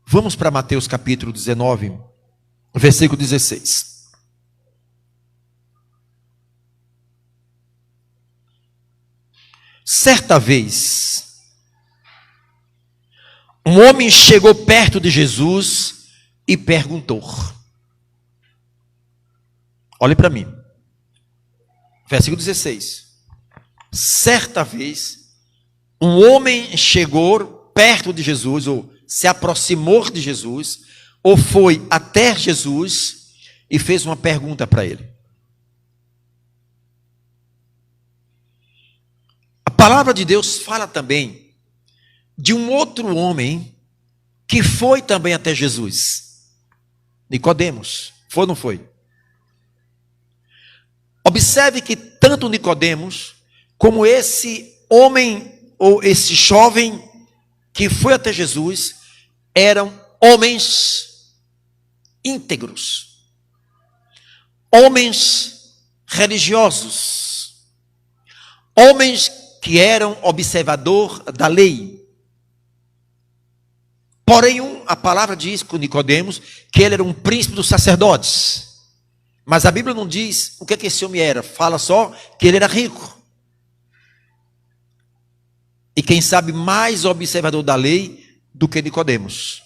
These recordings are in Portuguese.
Vamos para Mateus capítulo 19, versículo 16. Certa vez, um homem chegou perto de Jesus e perguntou. Olhe para mim. Versículo 16. Certa vez, um homem chegou perto de Jesus, ou se aproximou de Jesus, ou foi até Jesus e fez uma pergunta para ele. A palavra de Deus fala também de um outro homem que foi também até Jesus. Nicodemos. Foi ou não foi? Observe que tanto Nicodemos como esse homem ou esse jovem que foi até Jesus eram homens íntegros, homens religiosos, homens que eram observador da lei. Porém, a palavra diz com Nicodemos que ele era um príncipe dos sacerdotes. Mas a Bíblia não diz o que esse homem era. Fala só que ele era rico. E quem sabe mais observador da lei do que Nicodemos.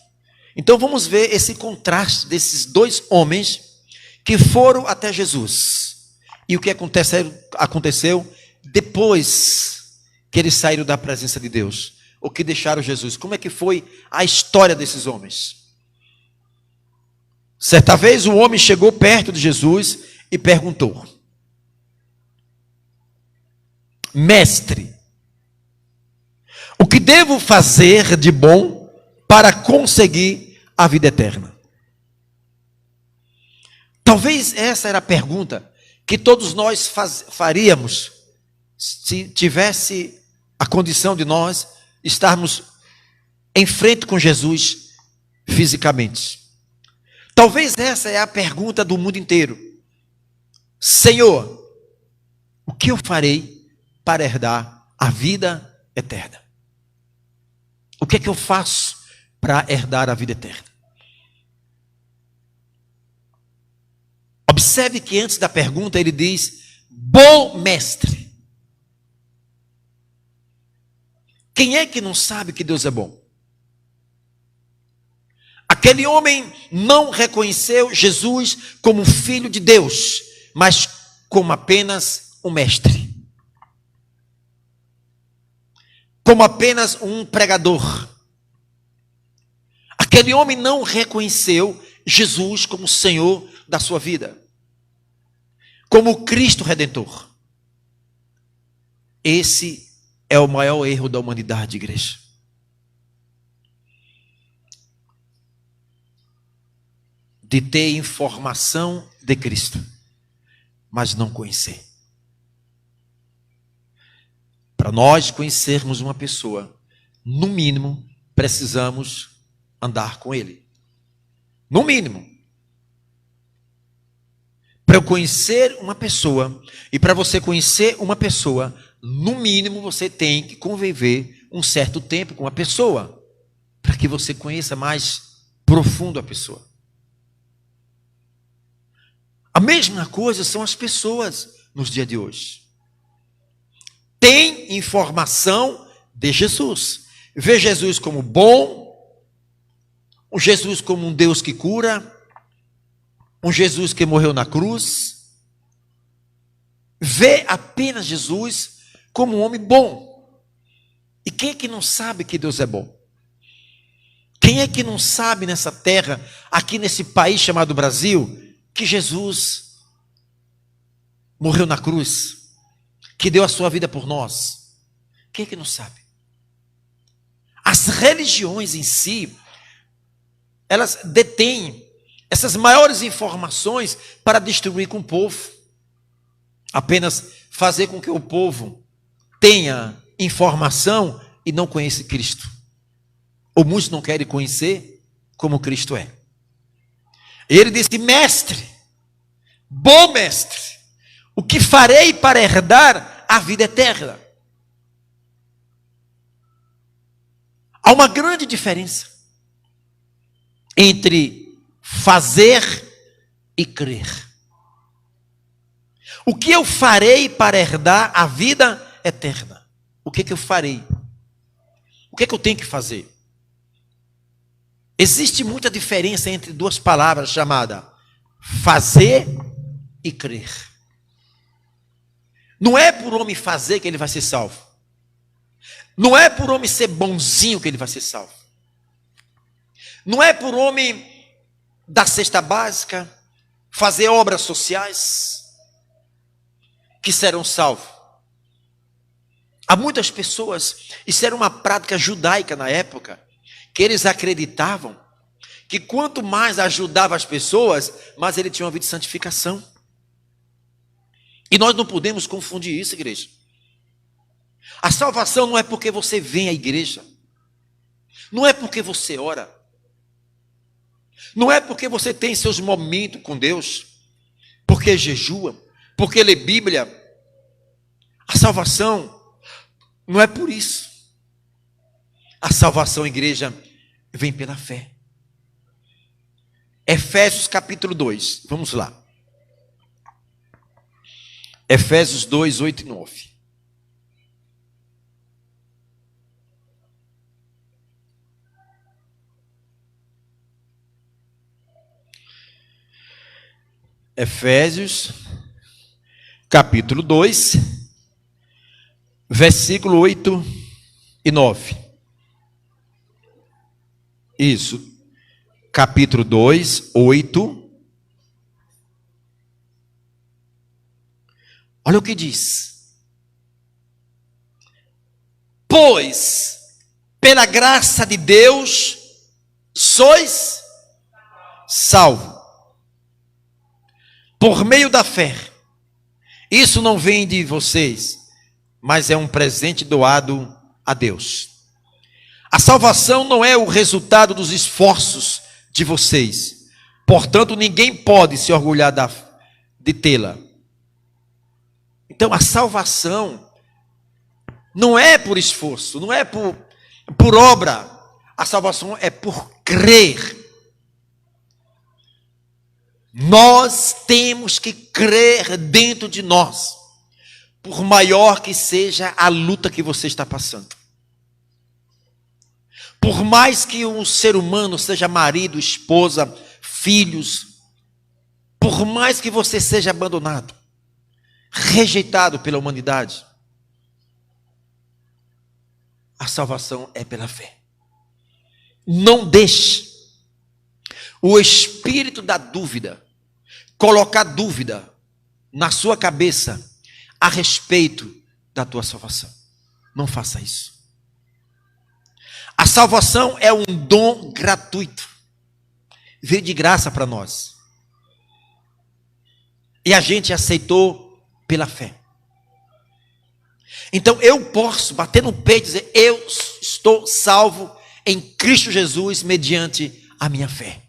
Então vamos ver esse contraste desses dois homens que foram até Jesus. E o que aconteceu depois que eles saíram da presença de Deus. Ou que deixaram Jesus. Como é que foi a história desses homens? Certa vez um homem chegou perto de Jesus e perguntou: Mestre, o que devo fazer de bom para conseguir a vida eterna? Talvez essa era a pergunta que todos nós faríamos se tivesse a condição de nós estarmos em frente com Jesus fisicamente. Talvez essa é a pergunta do mundo inteiro. Senhor, o que eu farei para herdar a vida eterna? O que é que eu faço para herdar a vida eterna? Observe que antes da pergunta ele diz: bom mestre. Quem é que não sabe que Deus é bom? Aquele homem não reconheceu Jesus como filho de Deus, mas como apenas um mestre. Como apenas um pregador. Aquele homem não reconheceu Jesus como Senhor da sua vida. Como Cristo Redentor. Esse é o maior erro da humanidade, igreja. De ter informação de Cristo, mas não conhecer. Para nós conhecermos uma pessoa, no mínimo, precisamos andar com ele. No mínimo. Para eu conhecer uma pessoa, e para você conhecer uma pessoa, no mínimo você tem que conviver um certo tempo com a pessoa, para que você conheça mais profundo a pessoa. A mesma coisa são as pessoas nos dias de hoje. Tem informação de Jesus. Vê Jesus como bom, um Jesus como um Deus que cura, um Jesus que morreu na cruz. Vê apenas Jesus como um homem bom. E quem é que não sabe que Deus é bom? Quem é que não sabe nessa terra, aqui nesse país chamado Brasil, que Jesus morreu na cruz, que deu a sua vida por nós? Quem é que não sabe? As religiões em si, elas detêm essas maiores informações para distribuir com o povo. Apenas fazer com que o povo tenha informação e não conheça Cristo. Ou muitos não querem conhecer como Cristo é. Ele disse: mestre, bom mestre, o que farei para herdar a vida eterna? Há uma grande diferença entre fazer e crer. O que eu farei para herdar a vida eterna? O que eu farei? O que eu tenho que fazer? Existe muita diferença entre duas palavras chamadas fazer e crer. Não é por homem fazer que ele vai ser salvo. Não é por homem ser bonzinho que ele vai ser salvo. Não é por homem dar cesta básica, fazer obras sociais, que serão salvos. Há muitas pessoas, isso era uma prática judaica na época, que eles acreditavam que quanto mais ajudava as pessoas, mais ele tinha uma vida de santificação. E nós não podemos confundir isso, igreja. A salvação não é porque você vem à igreja, não é porque você ora, não é porque você tem seus momentos com Deus, porque jejua, porque lê Bíblia. A salvação não é por isso. A salvação, igreja, vem pela fé. Efésios capítulo 2, vamos lá. Efésios 2, 8 e 9. Efésios capítulo 2, versículo 8 e 9. Isso. Capítulo 2, 8. Olha o que diz. Pois, pela graça de Deus, sois salvos, por meio da fé. Isso não vem de vocês, mas é um presente doado a Deus. A salvação não é o resultado dos esforços de vocês. Portanto, ninguém pode se orgulhar de tê-la. Então, a salvação não é por esforço, não é por obra. A salvação é por crer. Nós temos que crer dentro de nós, por maior que seja a luta que você está passando. Por mais que um ser humano seja marido, esposa, filhos, por mais que você seja abandonado, rejeitado pela humanidade, a salvação é pela fé. Não deixe o espírito da dúvida colocar dúvida na sua cabeça a respeito da tua salvação. Não faça isso. A salvação é um dom gratuito. Veio de graça para nós. E a gente aceitou pela fé. Então eu posso bater no peito e dizer: eu estou salvo em Cristo Jesus mediante a minha fé.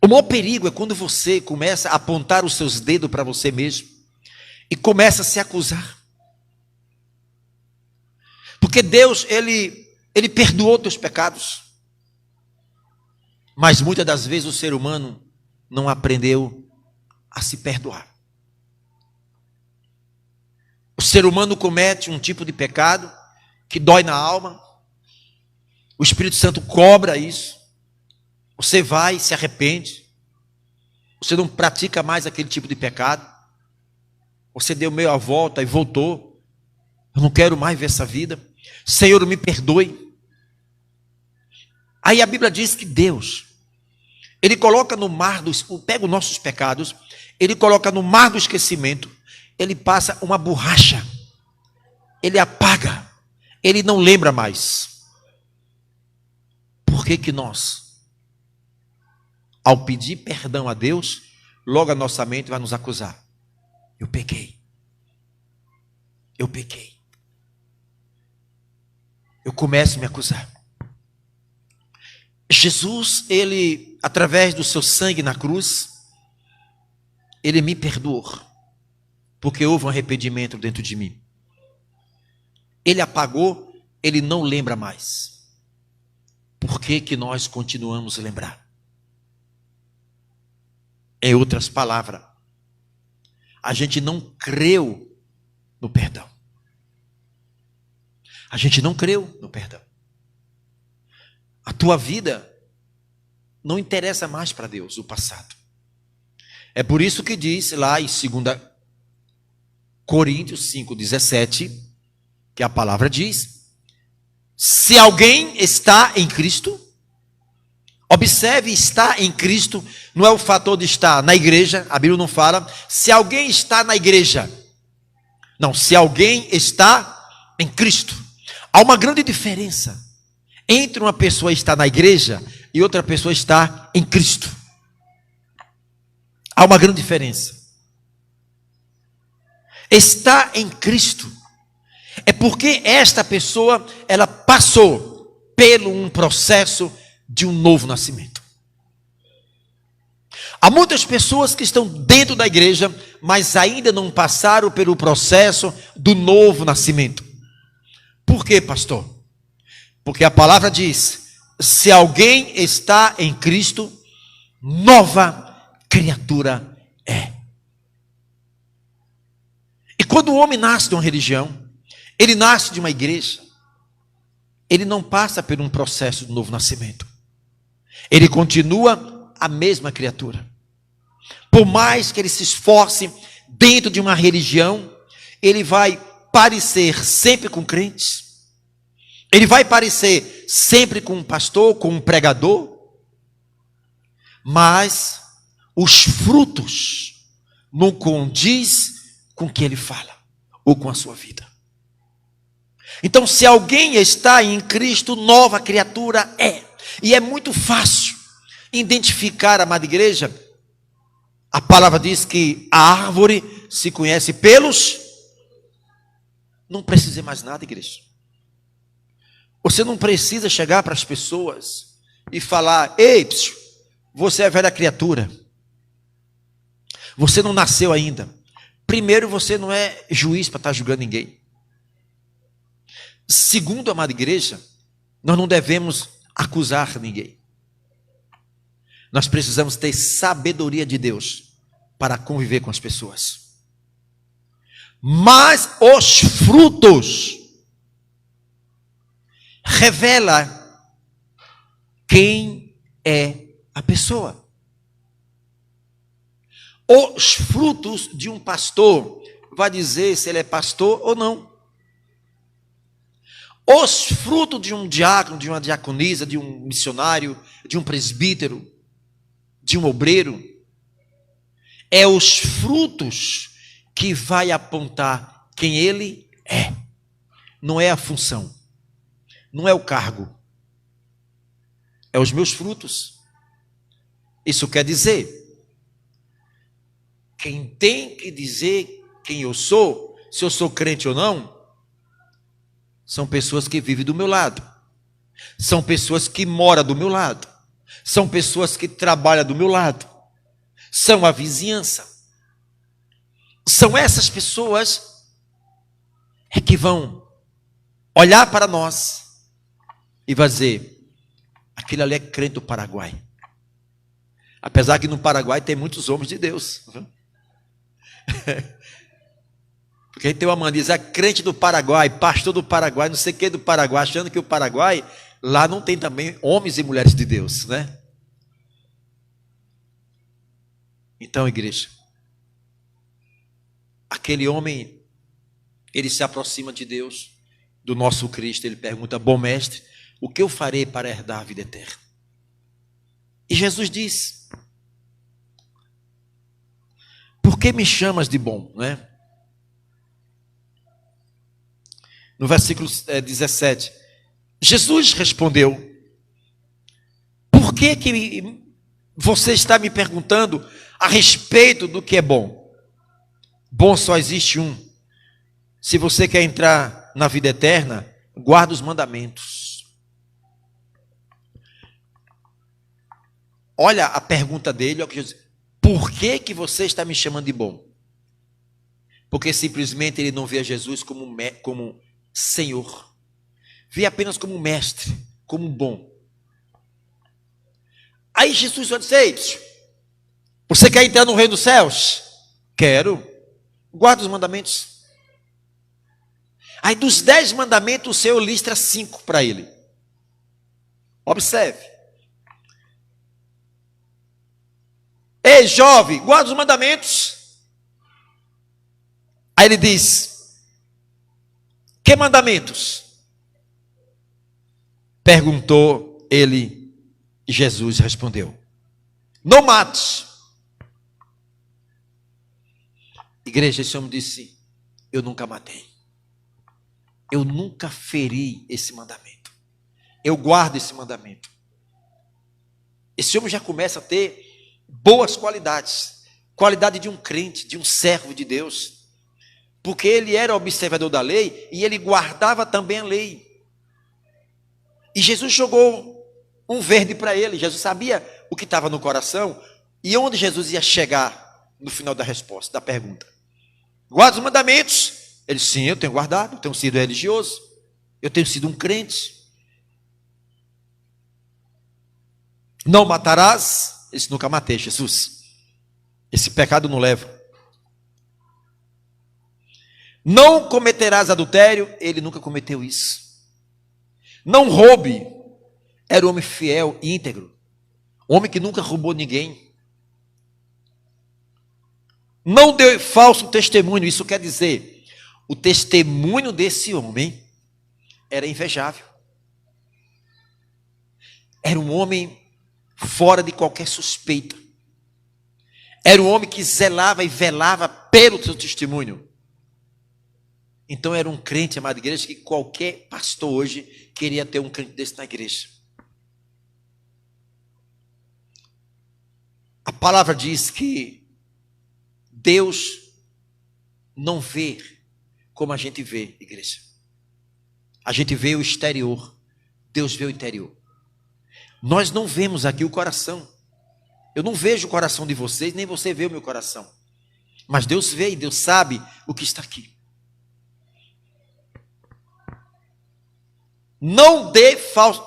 O maior perigo é quando você começa a apontar os seus dedos para você mesmo e começa a se acusar. Porque Deus, Ele perdoou teus pecados. Mas muitas das vezes o ser humano não aprendeu a se perdoar. O ser humano comete um tipo de pecado que dói na alma. O Espírito Santo cobra isso. Você vai e se arrepende. Você não pratica mais aquele tipo de pecado. Você deu meia volta e voltou. Eu não quero mais ver essa vida. Senhor, me perdoe. Aí a Bíblia diz que Deus, Ele coloca no mar, pega os nossos pecados, Ele coloca no mar do esquecimento, Ele passa uma borracha, Ele apaga, Ele não lembra mais. Por que nós, ao pedir perdão a Deus, logo a nossa mente vai nos acusar? Eu pequei. Eu pequei. Eu começo a me acusar. Jesus, Ele, através do seu sangue na cruz, Ele me perdoou, porque houve um arrependimento dentro de mim. Ele apagou, Ele não lembra mais. Por que nós continuamos a lembrar? Em outras palavras, a gente não creu no perdão. A gente não creu no perdão. A tua vida não interessa mais para Deus o passado. É por isso que diz lá em 2 Coríntios 5,17, que a palavra diz: se alguém está em Cristo, observe, estar em Cristo não é o fator de estar na igreja, a Bíblia não fala, se alguém está na igreja. Não, se alguém está em Cristo. Há uma grande diferença entre uma pessoa estar na igreja e outra pessoa estar em Cristo. Há uma grande diferença. Estar em Cristo é porque esta pessoa, ela passou pelo um processo de um novo nascimento. Há muitas pessoas que estão dentro da igreja, mas ainda não passaram pelo processo do novo nascimento. Por quê, pastor? Porque a palavra diz: se alguém está em Cristo, nova criatura é. E quando o homem nasce de uma religião, ele nasce de uma igreja, ele não passa por um processo de novo nascimento. Ele continua a mesma criatura. Por mais que ele se esforce dentro de uma religião, ele vai parecer sempre com crentes. Ele vai parecer sempre com um pastor, com um pregador. Mas os frutos não condiz com o que ele fala ou com a sua vida. Então, se alguém está em Cristo, nova criatura é. E é muito fácil identificar, amada igreja. A palavra diz que a árvore se conhece pelos... Não precisa mais nada, igreja. Você não precisa chegar para as pessoas e falar: ei, você é velha criatura. Você não nasceu ainda. Primeiro, você não é juiz para estar julgando ninguém. Segundo, amada igreja, nós não devemos acusar ninguém. Nós precisamos ter sabedoria de Deus para conviver com as pessoas. Mas os frutos revela quem é a pessoa. Os frutos de um pastor vai dizer se ele é pastor ou não. Os frutos de um diácono, de uma diaconisa, de um missionário, de um presbítero, de um obreiro, é os frutos que vai apontar quem ele é. Não é a função, não é o cargo, é os meus frutos. Isso quer dizer, quem tem que dizer quem eu sou, se eu sou crente ou não, são pessoas que vivem do meu lado, são pessoas que moram do meu lado, são pessoas que trabalham do meu lado, são a vizinhança. São essas pessoas que vão olhar para nós e vai dizer: aquele ali é crente do Paraguai. Apesar que no Paraguai tem muitos homens de Deus. Porque a gente tem uma mania de dizer: crente do Paraguai, pastor do Paraguai, não sei o que do Paraguai, achando que o Paraguai, lá não tem também homens e mulheres de Deus, né? Então, igreja, aquele homem, ele se aproxima de Deus, do nosso Cristo, ele pergunta: bom mestre, o que eu farei para herdar a vida eterna? E Jesus diz: por que me chamas de bom, né? No versículo 17, Jesus respondeu: por que você está me perguntando a respeito do que é bom? Bom só existe um. Se você quer entrar na vida eterna, guarda os mandamentos. Olha a pergunta dele, olha o que Jesus diz: por que você está me chamando de bom? Porque simplesmente ele não vê Jesus como Senhor, vê apenas como mestre, como bom. Aí Jesus só disse: ei, você quer entrar no reino dos céus? Quero. Guarda os mandamentos. Aí dos 10 mandamentos, o Senhor listra 5 para ele. Observe. Ei, jovem, guarda os mandamentos. Aí ele diz: que mandamentos? Perguntou ele, e Jesus respondeu: não mates. Igreja, esse homem disse: eu nunca matei. Eu nunca feri esse mandamento. Eu guardo esse mandamento. Esse homem já começa a ter boas qualidades. Qualidade de um crente, de um servo de Deus. Porque ele era observador da lei e ele guardava também a lei. E Jesus jogou um verde para ele. Jesus sabia o que estava no coração e onde Jesus ia chegar no final da resposta, da pergunta. Guarda os mandamentos. Ele disse: sim, eu tenho guardado, eu tenho sido religioso, eu tenho sido um crente. Não matarás. Ele disse: nunca matei, Jesus. Esse pecado não leva. Não cometerás adultério. Ele nunca cometeu isso. Não roube. Era um homem fiel e íntegro. Um homem que nunca roubou ninguém. Não deu falso testemunho. Isso quer dizer, o testemunho desse homem era invejável. Era um homem fora de qualquer suspeita. Era um homem que zelava e velava pelo seu testemunho. Então era um crente, amada igreja, que qualquer pastor hoje queria ter um crente desse na igreja. A palavra diz que Deus não vê como a gente vê, igreja. A gente vê o exterior, Deus vê o interior. Nós não vemos aqui o coração. Eu não vejo o coração de vocês, nem você vê o meu coração. Mas Deus vê e Deus sabe o que está aqui. Não dê falso.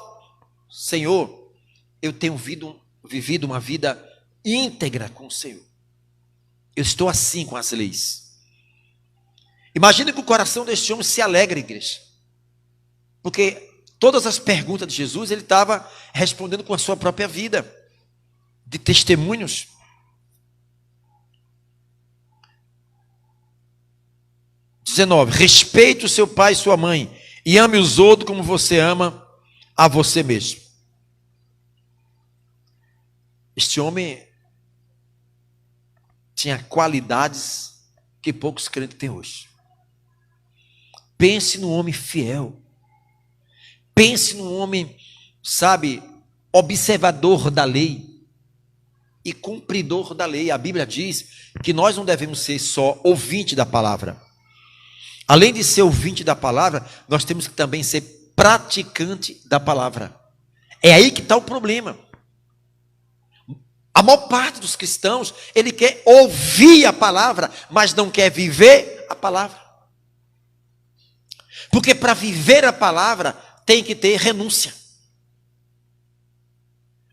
Senhor, eu tenho vivido uma vida íntegra com o Senhor. Eu estou assim com as leis. Imagine que o coração deste homem se alegra, igreja. Porque todas as perguntas de Jesus, ele estava respondendo com a sua própria vida, de testemunhos. Respeite o seu pai e sua mãe, e ame os outros como você ama a você mesmo. Este homem tinha qualidades que poucos crentes têm hoje. Pense num homem fiel. Pense num homem, sabe, observador da lei e cumpridor da lei. A Bíblia diz que nós não devemos ser só ouvinte da palavra. Além de ser ouvinte da palavra, nós temos que também ser praticante da palavra. É aí que está o problema. A maior parte dos cristãos, ele quer ouvir a palavra, mas não quer viver a palavra. Porque para viver a palavra, tem que ter renúncia.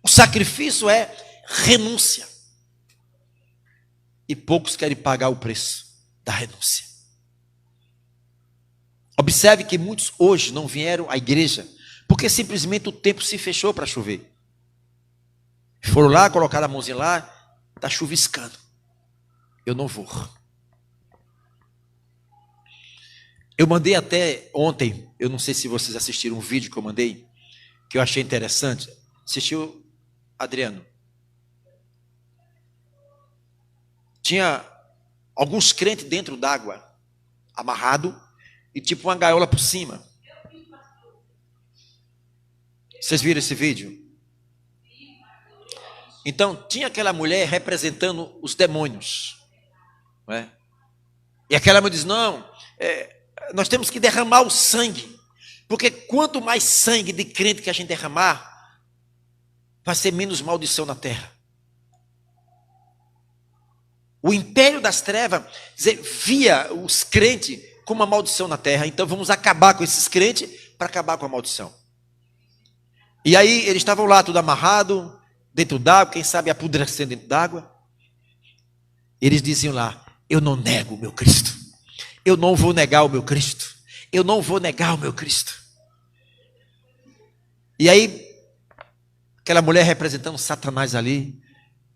O sacrifício é renúncia. E poucos querem pagar o preço da renúncia. Observe que muitos hoje não vieram à igreja, porque simplesmente o tempo se fechou para chover. Foram lá, colocaram a mãozinha lá, está chuviscando. Eu não vou. Eu mandei até ontem, eu não sei se vocês assistiram um vídeo que eu mandei, que eu achei interessante. Assistiu, Adriano? Tinha alguns crentes dentro d'água, amarrado, e tipo uma gaiola por cima. Vocês viram esse vídeo? Então, tinha aquela mulher representando os demônios. Não é? E aquela mulher diz, não, nós temos que derramar o sangue. Porque quanto mais sangue de crente que a gente derramar, vai ser menos maldição na terra. O império das trevas via os crentes como uma maldição na terra. Então vamos acabar com esses crentes para acabar com a maldição. E aí eles estavam lá tudo amarrado, dentro d'água, quem sabe apodrecendo dentro d'água. Eles diziam lá: eu não nego o meu Cristo. Eu não vou negar o meu Cristo. Eu não vou negar o meu Cristo. E aí, aquela mulher representando Satanás ali,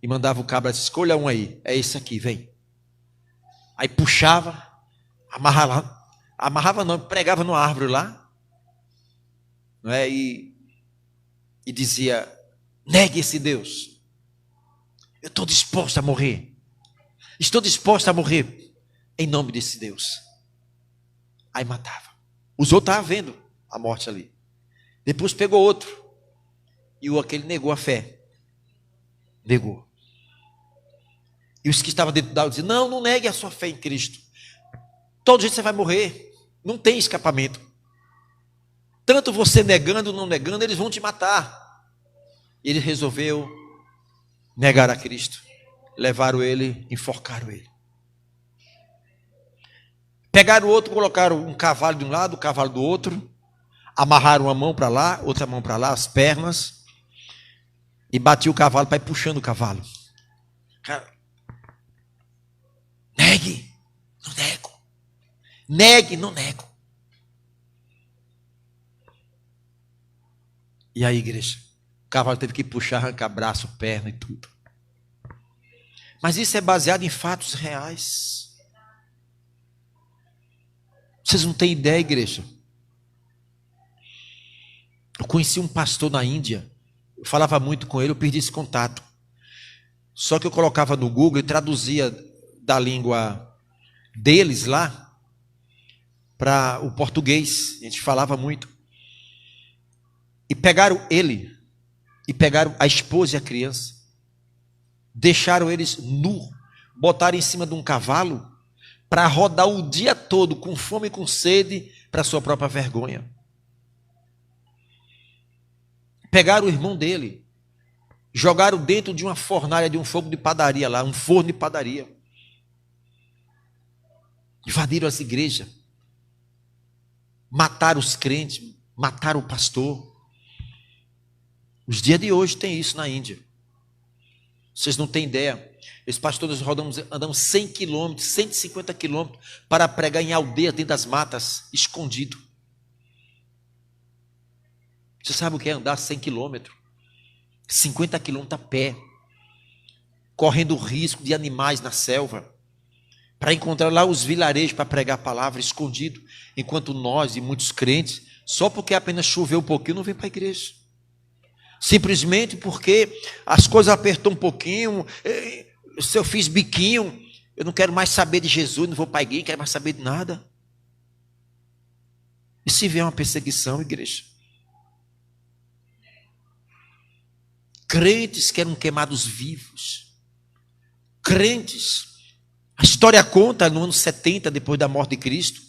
e mandava o cabra, escolha um aí, é esse aqui, vem. Aí puxava, amarrava não, pregava numa árvore lá, não é? E dizia: negue esse Deus. Eu estou disposto a morrer. Estou disposto a morrer em nome desse Deus. Aí matava. Os outros estavam vendo a morte ali. Depois pegou outro. E aquele negou a fé. Negou. E os que estavam dentro da água diziam: não, não negue a sua fé em Cristo. Todo jeito você vai morrer. Não tem escapamento. Tanto você negando ou não negando, eles vão te matar. E ele resolveu negar a Cristo. Levaram ele, enforcaram ele. Pegaram o outro, colocaram um cavalo de um lado, um cavalo do outro. Amarraram uma mão para lá, outra mão para lá, as pernas. E batiam o cavalo para ir puxando o cavalo. Cara, negue, não nego. Negue, não nego. E aí, igreja, o cavalo teve que puxar, arrancar braço, perna e tudo. Mas isso é baseado em fatos reais. Vocês não têm ideia, igreja. Eu conheci um pastor na Índia. Eu falava muito com ele, eu perdi esse contato. Só que eu colocava no Google e traduzia da língua deles lá para o português. A gente falava muito. E pegaram ele, e pegaram a esposa e a criança. Deixaram eles nu, botaram em cima de um cavalo para rodar o dia todo com fome e com sede para sua própria vergonha. Pegaram o irmão dele, jogaram dentro de uma fornalha de um fogo de padaria lá, um forno de padaria. Invadiram as igrejas, mataram os crentes, mataram o pastor. Os dias de hoje tem isso na Índia. Vocês não têm ideia. Esses pastores andamos 100 quilômetros, 150 quilômetros para pregar em aldeias dentro das matas, escondido. Você sabe o que é andar 100 quilômetros? 50 quilômetros a pé, correndo o risco de animais na selva, para encontrar lá os vilarejos para pregar a palavra escondido, enquanto nós e muitos crentes, só porque apenas choveu um pouquinho, não vem para a igreja. Simplesmente porque as coisas apertou um pouquinho, se eu fiz biquinho, eu não quero mais saber de Jesus, não vou para a igreja, não quero mais saber de nada. E se vier uma perseguição, igreja? Crentes que eram queimados vivos. Crentes. A história conta no ano 70, depois da morte de Cristo,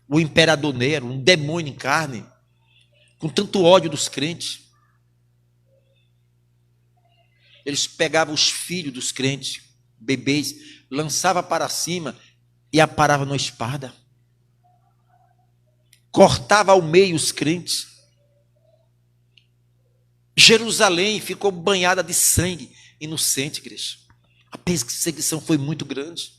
o imperador Nero, um demônio em carne, com tanto ódio dos crentes. Eles pegavam os filhos dos crentes, bebês, lançavam para cima e aparavam na espada. Cortava ao meio os crentes. Jerusalém ficou banhada de sangue inocente, igreja. A perseguição foi muito grande.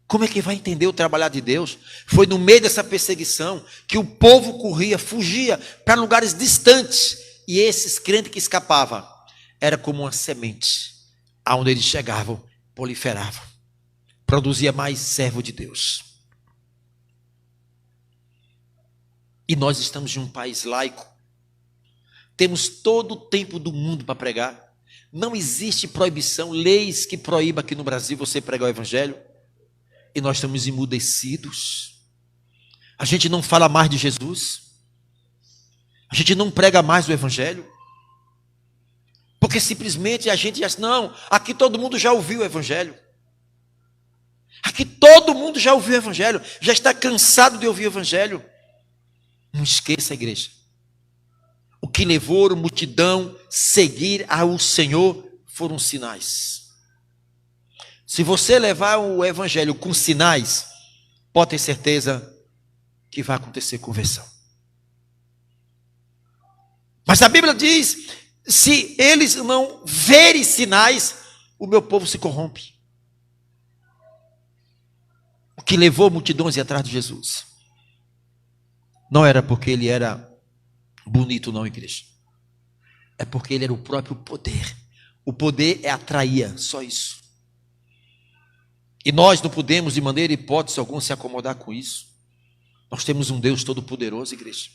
Como é que vai entender o trabalhar de Deus? Foi no meio dessa perseguição que o povo corria, fugia para lugares distantes. E esses crentes que escapavam, era como uma semente, aonde eles chegavam, proliferavam, produzia mais servo de Deus. E nós estamos em um país laico, temos todo o tempo do mundo para pregar, não existe proibição, leis que proíbam aqui no Brasil você pregar o evangelho, e nós estamos emudecidos, a gente não fala mais de Jesus, a gente não prega mais o evangelho, porque simplesmente a gente diz: não, aqui todo mundo já ouviu o evangelho, aqui todo mundo já ouviu o evangelho, já está cansado de ouvir o evangelho. Não esqueça, igreja, o que levou a multidão a seguir ao Senhor foram sinais. Se você levar o evangelho com sinais, pode ter certeza que vai acontecer conversão. Mas a Bíblia diz: se eles não verem sinais, o meu povo se corrompe. O que levou multidões a ir atrás de Jesus não era porque ele era bonito, não, igreja. É porque ele era o próprio poder. O poder é atrair, só isso. E nós não podemos, de maneira hipótese alguma, se acomodar com isso. Nós temos um Deus todo-poderoso, igreja.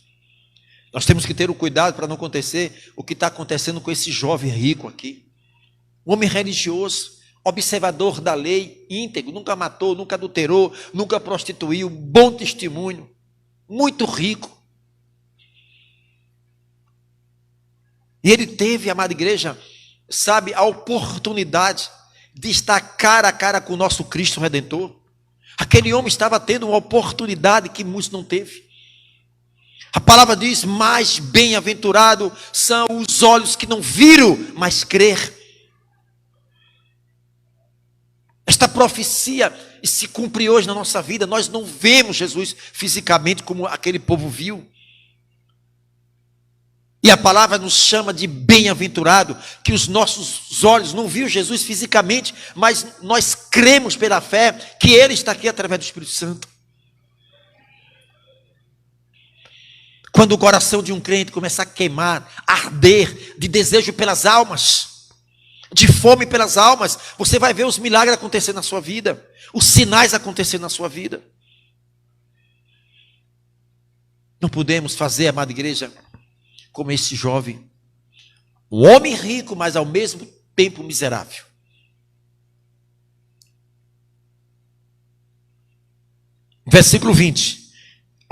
Nós temos que ter o cuidado para não acontecer o que está acontecendo com esse jovem rico aqui. Um homem religioso, observador da lei, íntegro, nunca matou, nunca adulterou, nunca prostituiu, bom testemunho, muito rico. E ele teve, amada igreja, sabe, a oportunidade de estar cara a cara com o nosso Cristo Redentor. Aquele homem estava tendo uma oportunidade que muitos não teve. A palavra diz: mais bem-aventurado são os olhos que não viram, mas crer. Esta profecia se cumpre hoje na nossa vida. Nós não vemos Jesus fisicamente como aquele povo viu. E a palavra nos chama de bem-aventurado, que os nossos olhos não viram Jesus fisicamente, mas nós cremos pela fé que Ele está aqui através do Espírito Santo. Quando o coração de um crente começa a queimar, a arder de desejo pelas almas, de fome pelas almas, você vai ver os milagres acontecer na sua vida, os sinais acontecer na sua vida. Não podemos fazer, amada igreja, como esse jovem, um homem rico, mas ao mesmo tempo miserável. Versículo 20.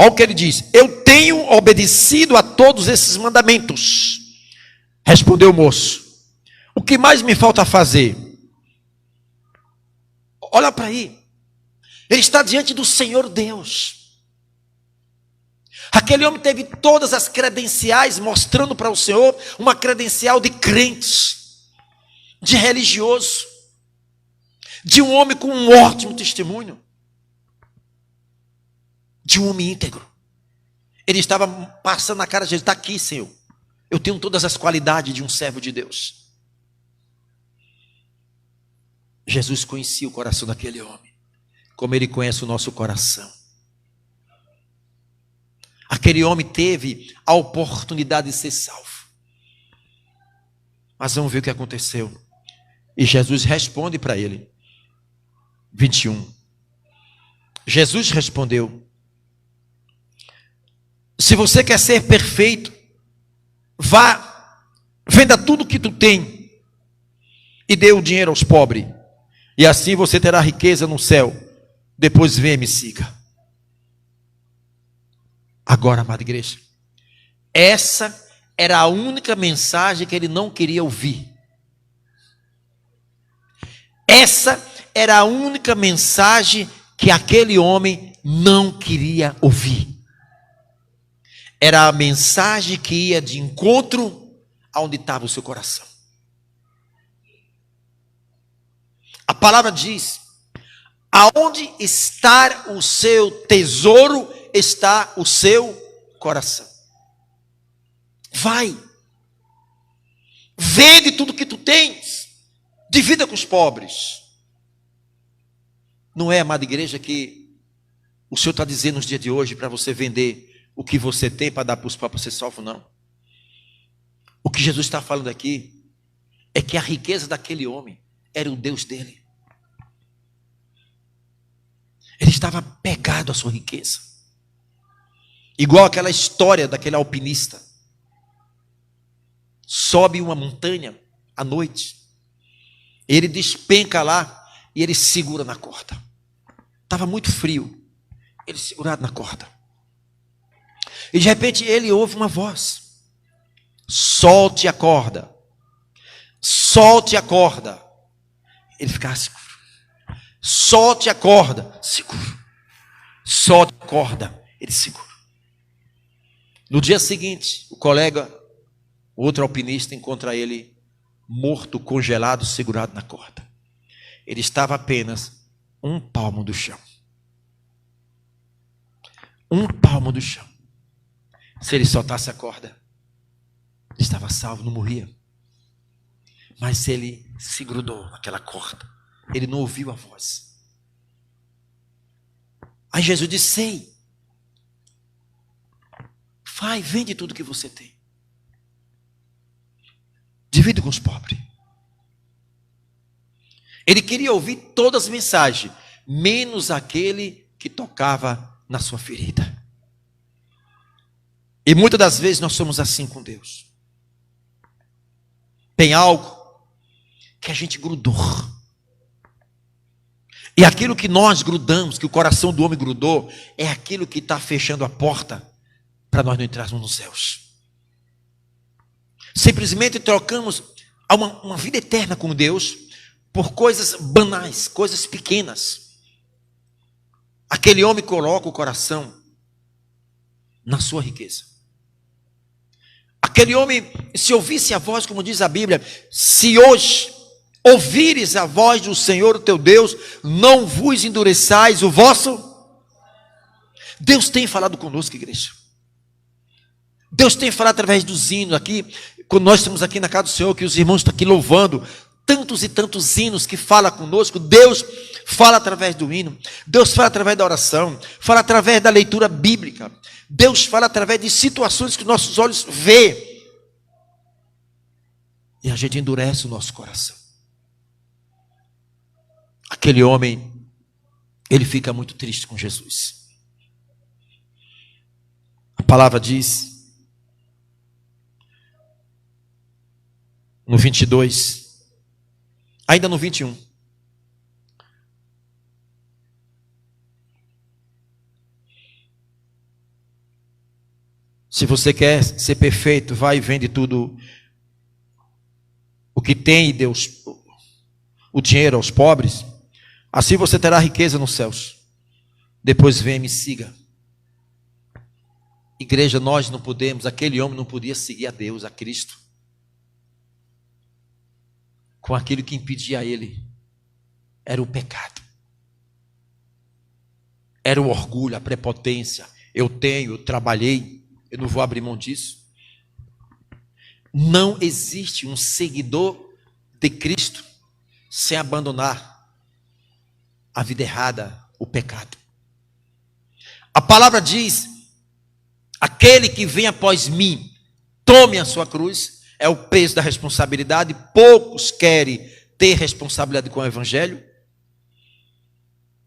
Olha o que ele diz: eu tenho obedecido a todos esses mandamentos. Respondeu o moço: o que mais me falta fazer? Olha para aí. Ele está diante do Senhor Deus. Aquele homem teve todas as credenciais, mostrando para o Senhor uma credencial de crente, de religioso, de um homem com um ótimo testemunho, de um homem íntegro. Ele estava passando na cara de Jesus: está aqui, Senhor, eu tenho todas as qualidades de um servo de Deus. Jesus conhecia o coração daquele homem, como Ele conhece o nosso coração. Aquele homem teve a oportunidade de ser salvo. Mas vamos ver o que aconteceu. E Jesus responde para ele. 21. Jesus respondeu: se você quer ser perfeito, vá, venda tudo que tu tem e dê o dinheiro aos pobres, e assim você terá riqueza no céu. Depois venha e me siga. Agora, amada igreja, essa era a única mensagem que ele não queria ouvir. Essa era a única mensagem que aquele homem não queria ouvir. Era a mensagem que ia de encontro aonde estava o seu coração. A palavra diz: aonde está o seu tesouro, está o seu coração. Vai, vende tudo que tu tens, divida com os pobres. Não é, amada igreja, que o Senhor está dizendo nos dias de hoje para você vender o que você tem para dar para os pobres para ser salvo, não. O que Jesus está falando aqui é que a riqueza daquele homem era o Deus dele. Ele estava pegado à sua riqueza. Igual aquela história daquele alpinista. Sobe uma montanha à noite. Ele despenca lá e ele segura na corda. Estava muito frio. Ele segurado na corda. E de repente ele ouve uma voz: solte a corda. Solte a corda. Ele ficava seguro. Solte a corda. Seguro. Solte a corda. Ele seguro. No dia seguinte, o colega, outro alpinista, encontra ele morto, congelado, segurado na corda. Ele estava apenas um palmo do chão. Um palmo do chão. Se ele soltasse a corda, Ele estava salvo, não morria. Mas ele se grudou naquela corda. Ele não ouviu a voz. Aí Jesus disse: sei. Vai, vende tudo que você tem. Divide com os pobres. Ele queria ouvir todas as mensagens, menos aquele que tocava na sua ferida. E muitas das vezes nós somos assim com Deus. Tem algo que a gente grudou. E aquilo que nós grudamos, que o coração do homem grudou, é aquilo que está fechando a porta para nós não entrarmos nos céus. Simplesmente trocamos uma vida eterna com Deus por coisas banais, coisas pequenas. Aquele homem coloca o coração na sua riqueza. Aquele homem, se ouvisse a voz, como diz a Bíblia, se hoje ouvires a voz do Senhor teu Deus, não vos endureçais o vosso. Deus tem falado conosco, igreja. Deus tem falado através dos hinos aqui, quando nós estamos aqui na casa do Senhor, que os irmãos estão aqui louvando, tantos e tantos hinos que falam conosco. Deus fala através do hino, Deus fala através da oração, fala através da leitura bíblica, Deus fala através de situações que nossos olhos vê, e a gente endurece o nosso coração. Aquele homem, ele fica muito triste com Jesus. A palavra diz, no 22, ainda no 21, se você quer ser perfeito, vai e vende tudo o que tem e Deus, o dinheiro aos pobres, assim você terá riqueza nos céus. Depois vem e me siga. Igreja, nós não podemos, aquele homem não podia seguir a Deus, a Cristo, com aquilo que impedia a ele, era o pecado, era o orgulho, a prepotência. Eu tenho, eu trabalhei, eu não vou abrir mão disso. Não existe um seguidor de Cristo sem abandonar a vida errada, o pecado. A palavra diz: aquele que vem após mim, tome a sua cruz. É o peso da responsabilidade. Poucos querem ter responsabilidade com o evangelho.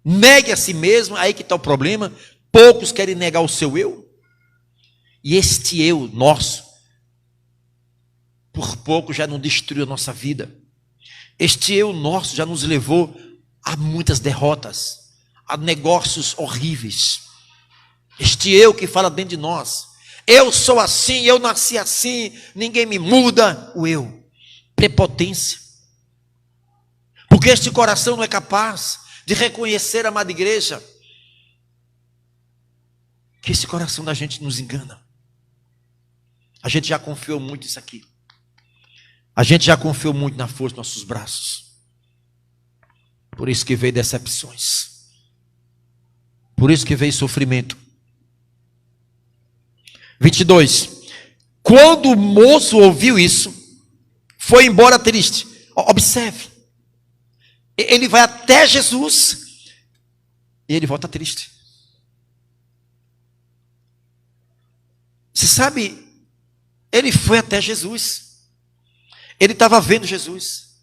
Negue a si mesmo, aí que está o problema. Poucos querem negar o seu eu. E este eu nosso, por pouco já não destruiu a nossa vida. Este eu nosso já nos levou a muitas derrotas, a negócios horríveis. Este eu que fala dentro de nós: eu sou assim, eu nasci assim, ninguém me muda. O eu, prepotência. Porque este coração não é capaz de reconhecer, amada igreja, que esse coração da gente nos engana. A gente já confiou muito nisso aqui. A gente já confiou muito na força dos nossos braços. Por isso que veio decepções. Por isso que veio sofrimento. 22. Quando o moço ouviu isso, foi embora triste. Observe. Ele vai até Jesus e ele volta triste. Você sabe, ele foi até Jesus. Ele estava vendo Jesus.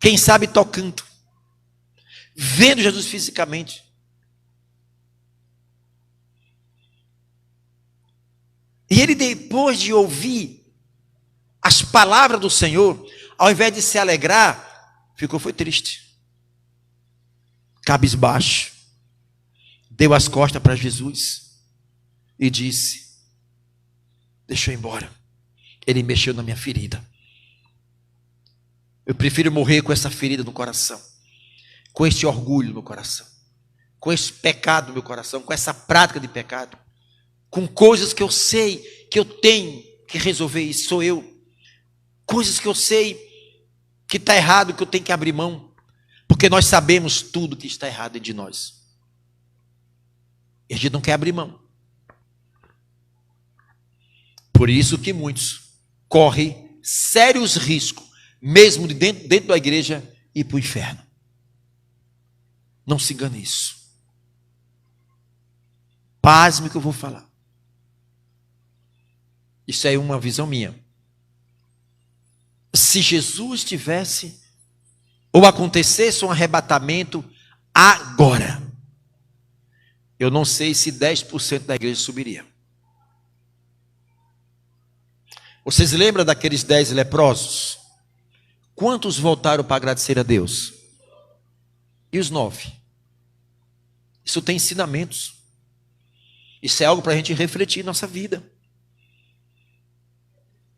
Quem sabe tocando. Vendo Jesus fisicamente. E ele, depois de ouvir as palavras do Senhor, ao invés de se alegrar, foi triste. Cabisbaixo. Deu as costas para Jesus e disse: deixa eu ir embora. Ele mexeu na minha ferida. Eu prefiro morrer com essa ferida no coração, com esse orgulho no coração, com esse pecado no meu coração, com essa prática de pecado, com coisas que eu sei que eu tenho que resolver, isso sou eu. Coisas que eu sei que está errado, que eu tenho que abrir mão, porque nós sabemos tudo que está errado dentro de nós. E a gente não quer abrir mão. Por isso que muitos corre sérios riscos, mesmo de dentro da igreja, ir para o inferno. Não se engane isso. Pasme o que eu vou falar. Isso é uma visão minha. Se Jesus tivesse, ou acontecesse um arrebatamento agora, eu não sei se 10% da igreja subiria. Vocês lembram daqueles 10 leprosos? Quantos voltaram para agradecer a Deus? E os 9? Isso tem ensinamentos. Isso é algo para a gente refletir em nossa vida.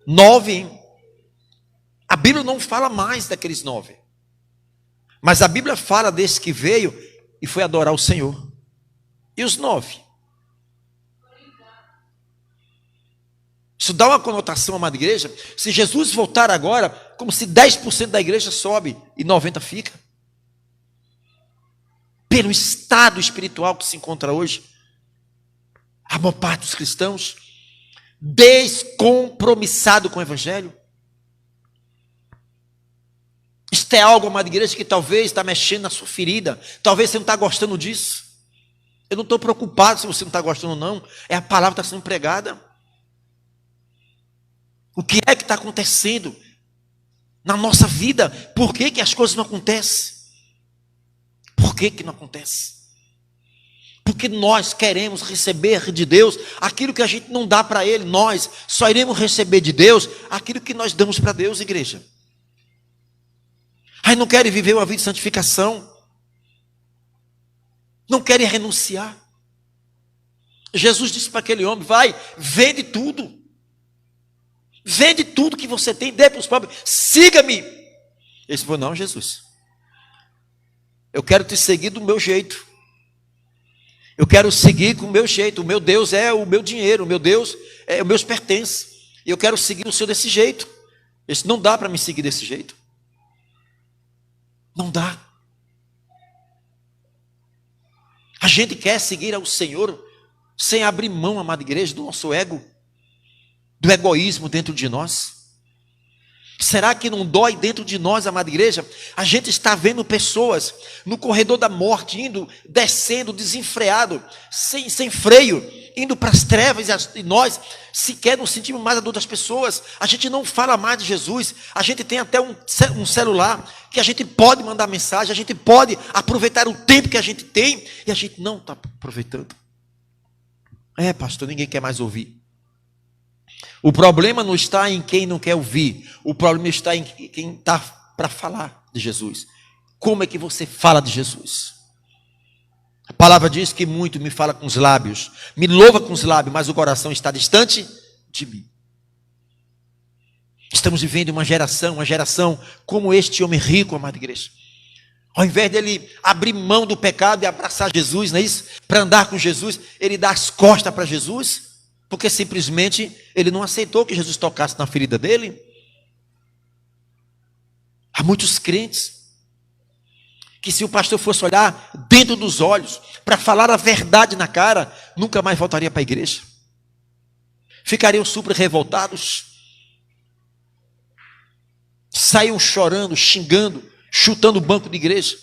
9, hein? A Bíblia não fala mais daqueles 9. Mas a Bíblia fala desse que veio e foi adorar o Senhor. E os 9? Isso dá uma conotação, amada igreja. Se Jesus voltar agora, como se 10% da igreja sobe e 90% fica. Pelo estado espiritual que se encontra hoje, a maior parte dos cristãos descompromissado com o evangelho. Isto é algo, amada igreja, que talvez está mexendo na sua ferida. Talvez você não está gostando disso. Eu não estou preocupado se você não está gostando ou não. É a palavra que está sendo pregada. O que é que está acontecendo na nossa vida? Por que que as coisas não acontecem? Por que que não acontece? Porque nós queremos receber de Deus aquilo que a gente não dá para Ele. Nós só iremos receber de Deus aquilo que nós damos para Deus, igreja. Aí não querem viver uma vida de santificação. Não querem renunciar. Jesus disse para aquele homem: vai, vende tudo. Vende tudo que você tem, dê para os pobres, siga-me. Ele falou: não, Jesus, eu quero te seguir do meu jeito. Eu quero seguir com o meu jeito. O meu Deus é o meu dinheiro, o meu Deus é os meus pertences. E eu quero seguir o Senhor desse jeito. Ele disse: não dá para me seguir desse jeito. Não dá. A gente quer seguir ao Senhor sem abrir mão, amada igreja, do nosso ego, do egoísmo dentro de nós. Será que não dói dentro de nós, amada igreja? A gente está vendo pessoas no corredor da morte, indo, descendo, desenfreado, sem freio, indo para as trevas, e nós sequer não sentimos mais a dor das pessoas. A gente não fala mais de Jesus. A gente tem até um celular que a gente pode mandar mensagem, a gente pode aproveitar o tempo que a gente tem, e a gente não está aproveitando. Pastor, ninguém quer mais ouvir. O problema não está em quem não quer ouvir. O problema está em quem está para falar de Jesus. Como é que você fala de Jesus? A palavra diz que muito me fala com os lábios, me louva com os lábios, mas o coração está distante de mim. Estamos vivendo uma geração como este homem rico, amada igreja. Ao invés dele abrir mão do pecado e abraçar Jesus, não é isso? Para andar com Jesus, ele dá as costas para Jesus, porque simplesmente ele não aceitou que Jesus tocasse na ferida dele. Há muitos crentes que, se o pastor fosse olhar dentro dos olhos para falar a verdade na cara, nunca mais voltaria para a igreja. Ficariam super revoltados, saíam chorando, xingando, chutando o banco de igreja.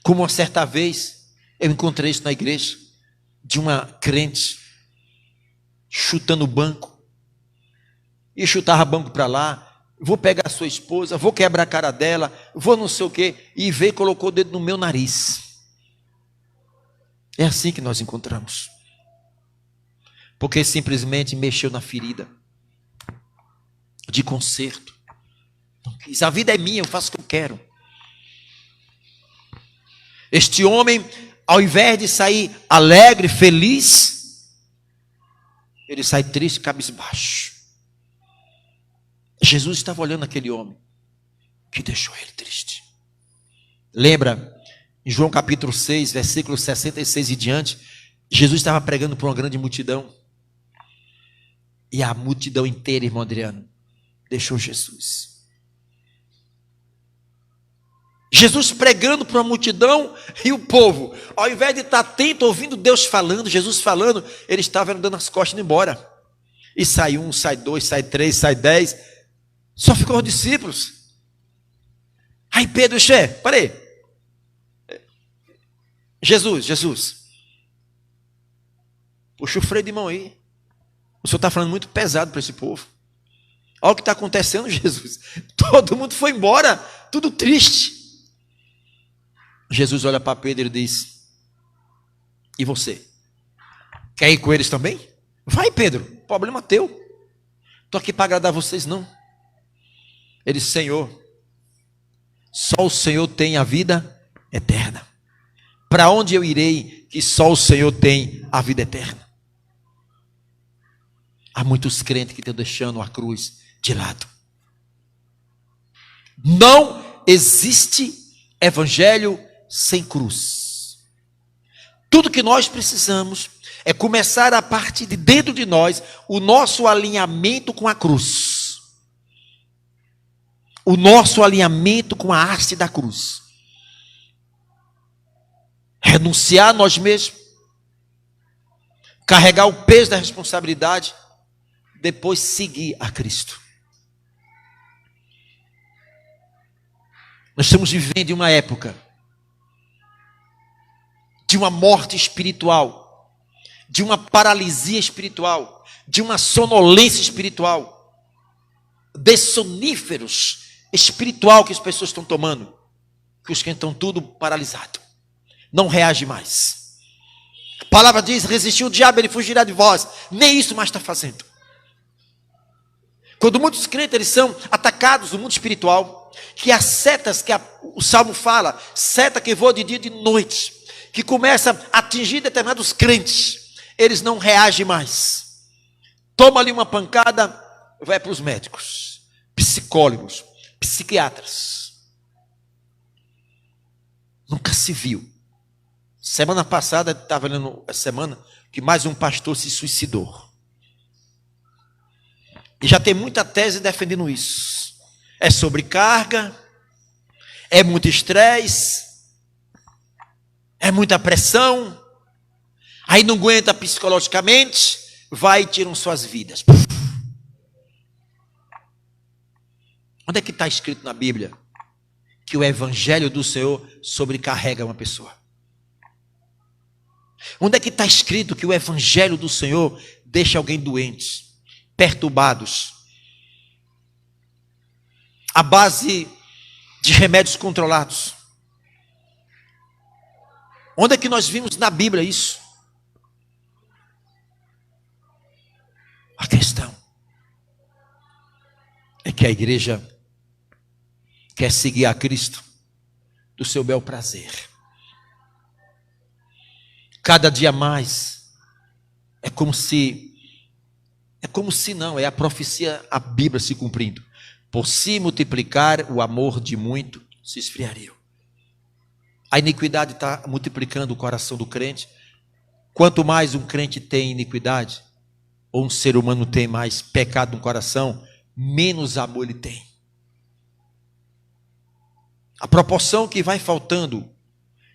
Como uma certa vez eu encontrei isso na igreja, de uma crente chutando o banco, e chutava banco para lá: vou pegar a sua esposa, vou quebrar a cara dela, vou não sei o quê, e veio e colocou o dedo no meu nariz. É assim que nós encontramos, porque simplesmente mexeu na ferida de conserto. Não quis. A vida é minha, eu faço o que eu quero. Este homem, ao invés de sair alegre, feliz, ele sai triste, cabisbaixo. Jesus estava olhando aquele homem que deixou ele triste. Lembra, em João capítulo 6, versículo 66 e diante, Jesus estava pregando para uma grande multidão. E a multidão inteira, irmão Adriano, deixou Jesus. Jesus pregando para uma multidão, e o povo, ao invés de estar atento, ouvindo Deus falando, Jesus falando, ele estava dando as costas e indo embora. E sai um, sai dois, sai três, sai 10. Só ficou os discípulos. Aí Pedro, parei. Jesus. Puxa o freio de mão aí. O senhor está falando muito pesado para esse povo. Olha o que está acontecendo, Jesus. Todo mundo foi embora, tudo triste. Jesus olha para Pedro e diz: e você? Quer ir com eles também? Vai, Pedro, problema teu. Estou aqui para agradar vocês, não. Ele disse: Senhor, só o Senhor tem a vida eterna. Para onde eu irei que só o Senhor tem a vida eterna? Há muitos crentes que estão deixando a cruz de lado. Não existe evangelho sem cruz. Tudo que nós precisamos é começar a partir de dentro de nós o nosso alinhamento com a cruz. O nosso alinhamento com a haste da cruz. Renunciar a nós mesmos. Carregar o peso da responsabilidade. Depois seguir a Cristo. Nós estamos vivendo em uma época de uma morte espiritual, de uma paralisia espiritual, de uma sonolência espiritual, de soníferos espiritual que as pessoas estão tomando, que os que estão tudo paralisado, não reage mais. A palavra diz: resistir o diabo, ele fugirá de vós. Nem isso mais está fazendo. Quando muitos crentes eles são atacados no mundo espiritual, que as setas que o Salmo fala, seta que voa de dia e de noite, que começa a atingir determinados crentes, eles não reagem mais. Toma ali uma pancada, vai para os médicos, psicólogos, psiquiatras. Nunca se viu. Semana passada, estava lendo a semana, que mais um pastor se suicidou. E já tem muita tese defendendo isso. É sobrecarga, é muito estresse, é muita pressão, aí não aguenta psicologicamente, vai e tiram suas vidas. Onde é que está escrito na Bíblia que o evangelho do Senhor sobrecarrega uma pessoa? Onde é que está escrito que o evangelho do Senhor deixa alguém doente, perturbados, à base de remédios controlados? Onde é que nós vimos na Bíblia isso? A questão é que a igreja quer seguir a Cristo do seu bel prazer. Cada dia mais é como se não, é a profecia, a Bíblia se cumprindo. Por se multiplicar o amor de muito, se esfriaria. A iniquidade está multiplicando o coração do crente. Quanto mais um crente tem iniquidade, ou um ser humano tem mais pecado no coração, menos amor ele tem. A proporção que vai faltando,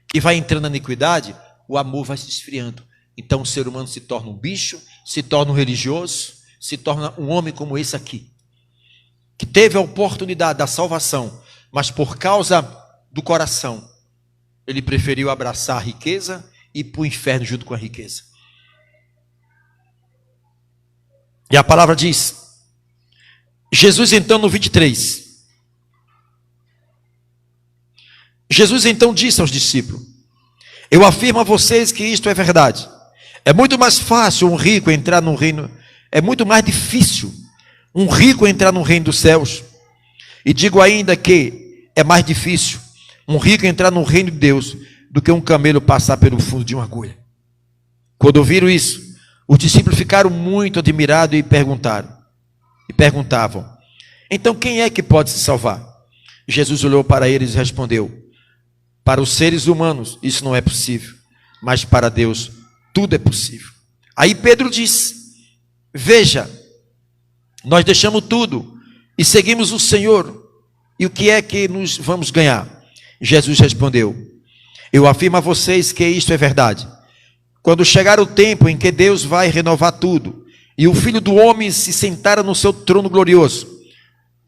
que vai entrando na iniquidade, o amor vai se esfriando. Então o ser humano se torna um bicho, se torna um religioso, se torna um homem como esse aqui, que teve a oportunidade da salvação, mas por causa do coração, ele preferiu abraçar a riqueza e ir para o inferno junto com a riqueza. E a palavra diz, Jesus então no 23, Jesus então disse aos discípulos: eu afirmo a vocês que isto é verdade. É muito mais fácil um rico entrar no reino, é muito mais difícil um rico entrar no reino dos céus. E digo ainda que é mais difícil um rico entrar no reino de Deus do que um camelo passar pelo fundo de uma agulha. Quando ouviram isso, os discípulos ficaram muito admirados e perguntavam: então quem é que pode se salvar? Jesus olhou para eles e respondeu: para os seres humanos isso não é possível, mas para Deus tudo é possível. Aí Pedro disse: veja, nós deixamos tudo e seguimos o Senhor, e o que é que nos vamos ganhar? Jesus respondeu: eu afirmo a vocês que isto é verdade. Quando chegar o tempo em que Deus vai renovar tudo, e o Filho do Homem se sentara no seu trono glorioso,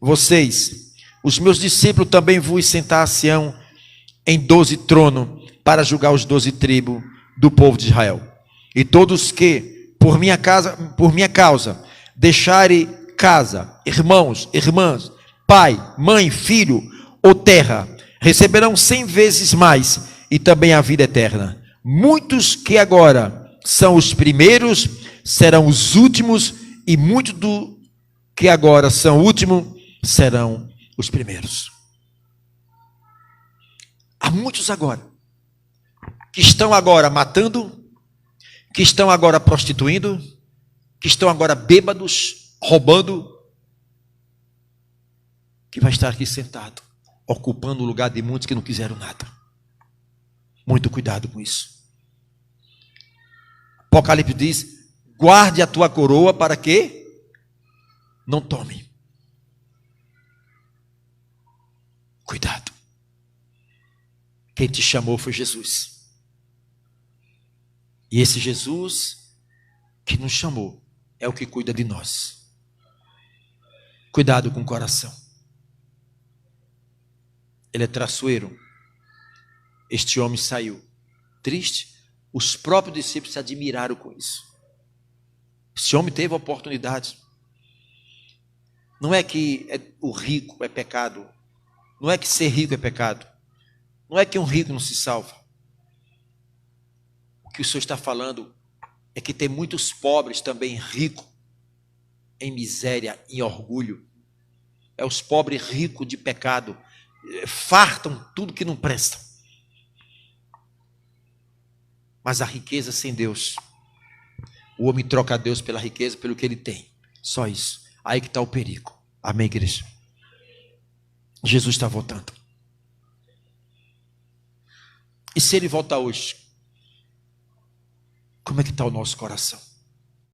vocês, os meus discípulos, também vos sentar-se-ão em 12 tronos, para julgar os 12 tribos do povo de Israel. E todos que, por minha causa, deixarem casa, irmãos, irmãs, pai, mãe, filho ou terra, receberão 100 vezes mais, e também a vida eterna. Muitos que agora são os primeiros, serão os últimos, e muitos do que agora são últimos, serão os primeiros. Há muitos agora, que estão agora matando, que estão agora prostituindo, que estão agora bêbados, roubando, que vai estar aqui sentado, ocupando o lugar de muitos que não quiseram nada. Muito cuidado com isso. Apocalipse diz: guarde a tua coroa para que não tome. Cuidado. Quem te chamou foi Jesus. E esse Jesus que nos chamou é o que cuida de nós. Cuidado com o coração. Ele é traiçoeiro. Este homem saiu triste. Os próprios discípulos se admiraram com isso. Esse homem teve a oportunidade. Não é que o rico é pecado. Não é que ser rico é pecado. Não é que um rico não se salva. O que o Senhor está falando é que tem muitos pobres também ricos em miséria, em orgulho. É os pobres ricos de pecado, fartam tudo que não presta. Mas a riqueza sem Deus, o homem troca Deus pela riqueza, pelo que ele tem. Só isso. Aí que está o perigo. Amém, igreja? Jesus está voltando. E se ele voltar hoje, como é que está o nosso coração?